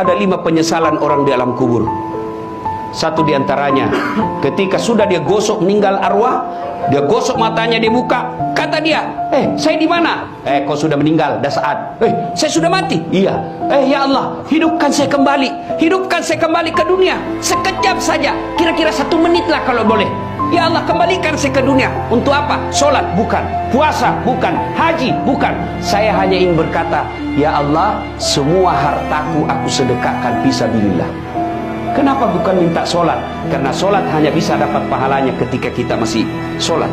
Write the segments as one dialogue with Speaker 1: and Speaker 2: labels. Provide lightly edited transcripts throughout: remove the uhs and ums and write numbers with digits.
Speaker 1: Ada 5 penyesalan orang di alam kubur. Satu diantaranya, ketika sudah dia gosok meninggal arwah, dia gosok matanya, dia buka, kata dia, saya di mana? Kau sudah meninggal, dah saat. Saya sudah mati. Iya. Ya Allah, hidupkan saya kembali ke dunia, sekejap saja, kira-kira 1 menit lah kalau boleh. Ya Allah, kembalikan saya ke dunia. Untuk apa? Sholat? Bukan. Puasa? Bukan. Haji? Bukan. Saya hanya ingin berkata, ya Allah, semua hartaku aku sedekahkan fisabilillah. Kenapa bukan minta sholat? Karena sholat hanya bisa dapat pahalanya ketika kita masih sholat.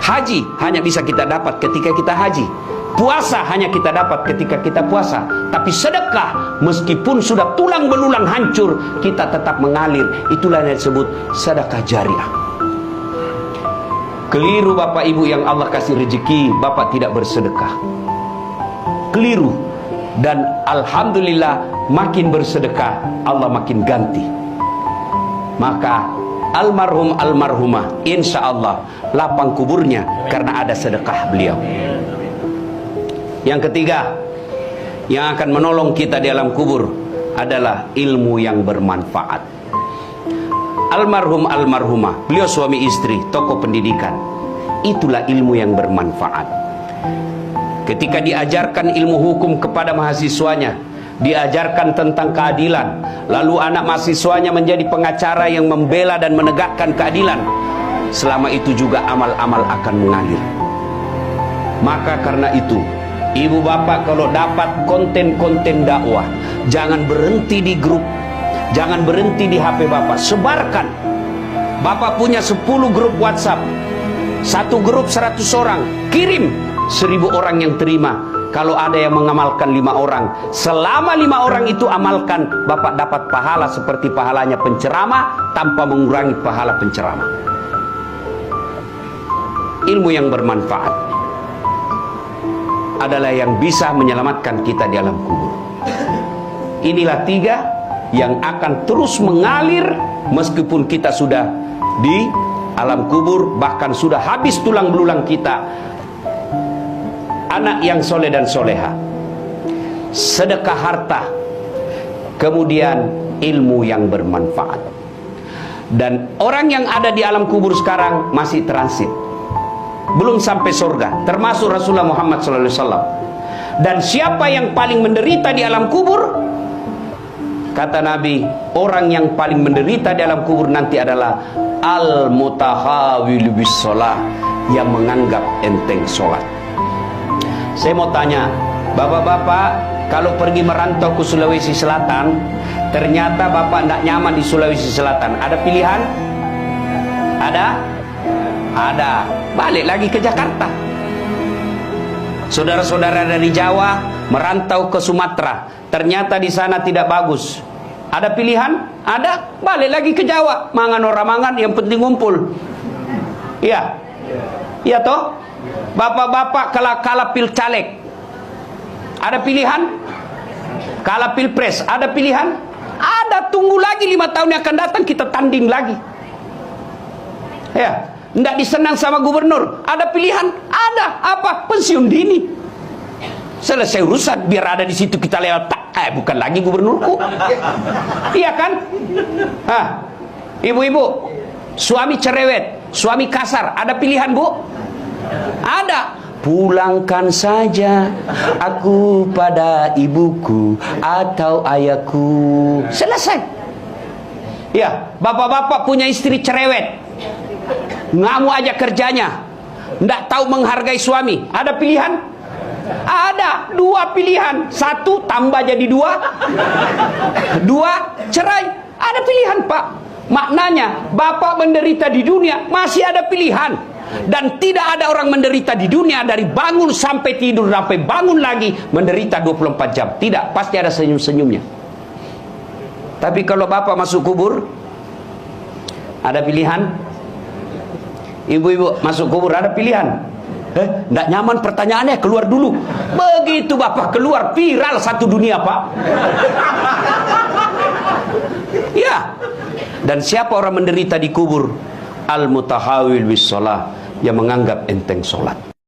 Speaker 1: Haji hanya bisa kita dapat ketika kita haji. Puasa hanya kita dapat ketika kita puasa. Tapi sedekah, meskipun sudah tulang belulang hancur, kita tetap mengalir. Itulah yang disebut sedekah jariah. Keliru Bapak Ibu yang Allah kasih rezeki, Bapak tidak bersedekah. Keliru. Dan alhamdulillah, makin bersedekah, Allah makin ganti. Maka almarhum almarhumah, insya Allah lapang kuburnya karena ada sedekah beliau. Yang ketiga, yang akan menolong kita di alam kubur adalah ilmu yang bermanfaat. Almarhum almarhumah, beliau suami istri, tokoh pendidikan. Itulah ilmu yang bermanfaat. Ketika diajarkan ilmu hukum kepada mahasiswanya, diajarkan tentang keadilan, lalu anak mahasiswanya menjadi pengacara yang membela dan menegakkan keadilan, selama itu juga amal-amal akan mengalir. Maka karena itu, ibu bapak kalau dapat konten-konten dakwah, jangan berhenti di grup, jangan berhenti di HP bapak, sebarkan. Bapak punya 10 grup WhatsApp, satu grup 100 orang, kirim, 1000 orang yang terima. Kalau ada yang mengamalkan 5 orang, selama 5 orang itu amalkan, Bapak dapat pahala seperti pahalanya penceramah tanpa mengurangi pahala penceramah. Ilmu yang bermanfaat adalah yang bisa menyelamatkan kita di alam kubur. Inilah 3 yang akan terus mengalir meskipun kita sudah di alam kubur, bahkan sudah habis tulang belulang kita. Anak yang soleh dan soleha, sedekah harta, kemudian ilmu yang bermanfaat. Dan orang yang ada di alam kubur sekarang masih transit, belum sampai surga, termasuk Rasulullah Muhammad SAW. Dan siapa yang paling menderita di alam kubur? Kata Nabi, orang yang paling menderita di alam kubur nanti adalah al-mutahawil bis sholah, yang menganggap enteng sholat. Saya mau tanya, bapak-bapak, kalau pergi merantau ke Sulawesi Selatan, ternyata bapak tidak nyaman di Sulawesi Selatan, ada pilihan? Ada? Ada. Balik lagi ke Jakarta. Saudara-saudara dari Jawa merantau ke Sumatera, ternyata di sana tidak bagus. Ada pilihan? Ada. Balik lagi ke Jawa. Mangan orang mangan, yang penting ngumpul. Iya. Iya toh? Bapak-bapak kalah pil caleg, ada pilihan? Kalah pilpres, ada pilihan? Ada. Tunggu lagi 5 tahun yang akan datang, kita tanding lagi. Ya, tidak disenang sama gubernur, ada pilihan? Ada. Apa? Pensiun dini. Selesai urusan, biar ada di situ kita lewat. Bukan lagi gubernurku. Iya kan? Ibu-ibu, suami cerewet, suami kasar, ada pilihan bu? Ada. Pulangkan saja aku pada ibuku atau ayahku. Selesai. Ya, bapak-bapak punya istri cerewet, ngamuk aja kerjanya, nggak tahu menghargai suami. Ada pilihan? Ada. 2 pilihan. 1 tambah jadi 2. 2 cerai. Ada pilihan pak. Maknanya bapak menderita di dunia masih ada pilihan. Dan tidak ada orang menderita di dunia dari bangun sampai tidur sampai bangun lagi menderita 24 jam. Tidak, pasti ada senyum-senyumnya. Tapi kalau bapak masuk kubur, ada pilihan? Ibu-ibu masuk kubur, ada pilihan? Nggak nyaman pertanyaannya, keluar dulu. Begitu bapak keluar, viral satu dunia pak. Ya. Dan siapa orang menderita di kubur? Al-mutahawil bis sholah, yang menganggap enteng sholat.